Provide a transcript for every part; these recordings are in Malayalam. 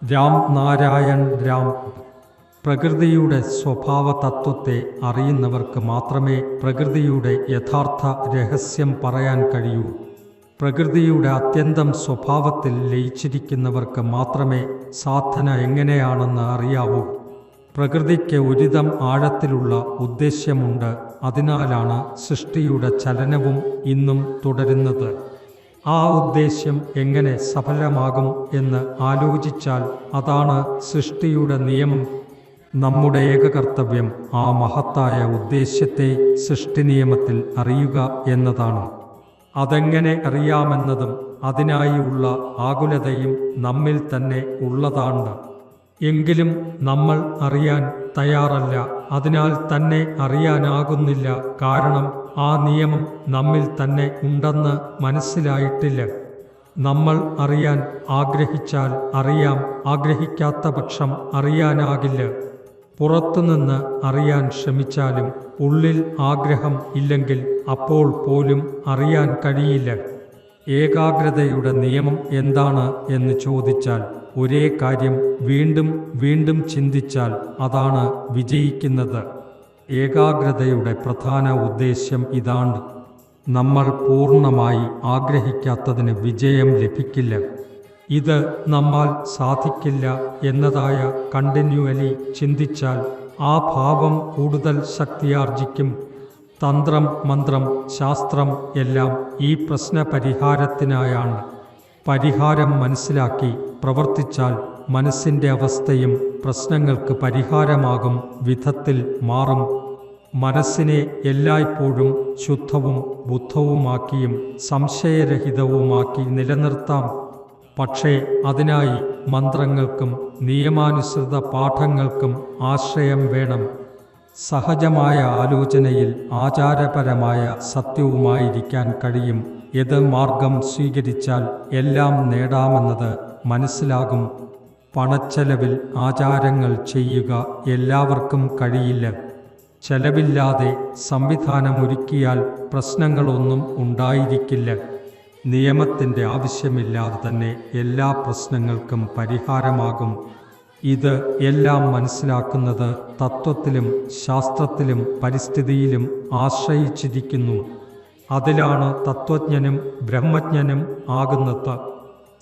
രാം നാരായൺ രാം. പ്രകൃതിയുടെ സ്വഭാവ തത്വത്തെ അറിയുന്നവർക്ക് മാത്രമേ പ്രകൃതിയുടെ യഥാർത്ഥ രഹസ്യം പറയാൻ കഴിയൂ. പ്രകൃതിയുടെ അത്യന്തം സ്വഭാവത്തിൽ ലയിച്ചിരിക്കുന്നവർക്ക് മാത്രമേ സാധന എങ്ങനെയാണെന്ന് അറിയാവൂ. പ്രകൃതിക്ക് ഒരിതം ആഴത്തിലുള്ള ഉദ്ദേശ്യമുണ്ട്. അതിനാലാണ് സൃഷ്ടിയുടെ ചലനവും ഇന്നും തുടരുന്നത്. ആ ഉദ്ദേശ്യം എങ്ങനെ സഫലമാകും എന്ന് ആലോചിച്ചാൽ അതാണ് സൃഷ്ടിയുടെ നിയമം. നമ്മുടെ ഏക കർത്തവ്യം ആ മഹത്തായ ഉദ്ദേശ്യത്തെ സൃഷ്ടിനിയമത്തിൽ അറിയുക എന്നതാണ്. അതെങ്ങനെ അറിയാമെന്നതും അതിനായുള്ള ആകുലതയും നമ്മിൽ തന്നെ ഉള്ളതാണ്. എങ്കിലും നമ്മൾ അറിയാൻ തയ്യാറല്ല. അതിനാൽ തന്നെ അറിയാനാകുന്നില്ല. കാരണം ആ നിയമം നമ്മിൽ തന്നെ ഉണ്ടെന്ന് മനസ്സിലായിട്ടില്ല. നമ്മൾ അറിയാൻ ആഗ്രഹിച്ചാൽ അറിയാം, ആഗ്രഹിക്കാത്ത പക്ഷം അറിയാനാകില്ല. പുറത്തുനിന്ന് അറിയാൻ ശ്രമിച്ചാലും ഉള്ളിൽ ആഗ്രഹം ഇല്ലെങ്കിൽ അപ്പോൾ പോലും അറിയാൻ കഴിയില്ല. ഏകാഗ്രതയുടെ നിയമം എന്താണ് എന്ന് ചോദിച്ചാൽ ഒരേ കാര്യം വീണ്ടും വീണ്ടും ചിന്തിച്ചാൽ അതാണ് വിജയിക്കുന്നത്. ഏകാഗ്രതയുടെ പ്രധാന ഉദ്ദേശ്യം ഇതാണ്. നമ്മൾ പൂർണ്ണമായി ആഗ്രഹിക്കാത്തതിന് വിജയം ലഭിക്കില്ല. ഇത് നമ്മാൽ സാധിക്കില്ല എന്നതായ കണ്ടിന്യൂവലി ചിന്തിച്ചാൽ ആ ഭാവം കൂടുതൽ ശക്തിയാർജിക്കും. തന്ത്രം, മന്ത്രം, ശാസ്ത്രം എല്ലാം ഈ പ്രശ്ന പരിഹാരത്തിനായാണ്. പരിഹാരം മനസ്സിലാക്കി പ്രവർത്തിച്ചാൽ മനസ്സിൻ്റെ അവസ്ഥയും പ്രശ്നങ്ങൾക്ക് പരിഹാരമാകും വിധത്തിൽ മാറും. മനസ്സിനെ എല്ലായ്പ്പോഴും ശുദ്ധവും ബുദ്ധവുമാക്കിയും സംശയരഹിതവുമാക്കി നിലനിർത്താം. പക്ഷേ അതിനായി മന്ത്രങ്ങൾക്കും നിയമാനുസൃത പാഠങ്ങൾക്കും ആശ്രയം വേണം. സഹജമായ ആലോചനയിൽ ആചാരപരമായ സത്യവുമായിരിക്കാൻ കഴിയും. ഏത് മാർഗം സ്വീകരിച്ചാൽ എല്ലാം നേടാമെന്നത് മനസ്സിലാകും. പണച്ചെലവിൽ ആചാരങ്ങൾ ചെയ്യുക എല്ലാവർക്കും കഴിയില്ല. ചെലവില്ലാതെ സംവിധാനമൊരുക്കിയാൽ പ്രശ്നങ്ങളൊന്നും ഉണ്ടായിരിക്കില്ല. നിയമത്തിൻ്റെ ആവശ്യമില്ലാതെ തന്നെ എല്ലാ പ്രശ്നങ്ങൾക്കും പരിഹാരമാകും. ഇത് എല്ലാം മനസ്സിലാക്കുന്നത് തത്വത്തിലും ശാസ്ത്രത്തിലും പരിസ്ഥിതിയിലും ആശ്രയിച്ചിരിക്കുന്നു. അതിലാണ് തത്വജ്ഞനും ബ്രഹ്മജ്ഞനും ആകുന്നത്.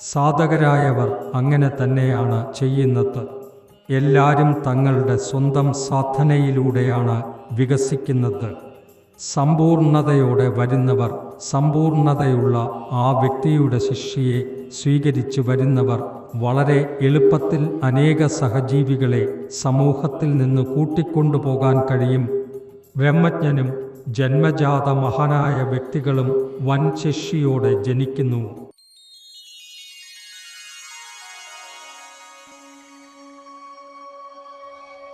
സാധകരായവർ അങ്ങനെ തന്നെയാണ് ചെയ്യുന്നത്. എല്ലാവരും തങ്ങളുടെ സ്വന്തം സാധനയിലൂടെയാണ് വികസിക്കുന്നത്. സമ്പൂർണതയോടെ വരുന്നവർ, സമ്പൂർണതയുള്ള ആ വ്യക്തിയുടെ ശിഷ്യയെ സ്വീകരിച്ചു വരുന്നവർ വളരെ എളുപ്പത്തിൽ അനേക സഹജീവികളെ സമൂഹത്തിൽ നിന്ന് കൂട്ടിക്കൊണ്ടുപോകാൻ കഴിയും. ബ്രഹ്മജ്ഞനും ജന്മജാത മഹാനായ വ്യക്തികളും വൻ ശിഷ്യയോടെ ജനിക്കുന്നു.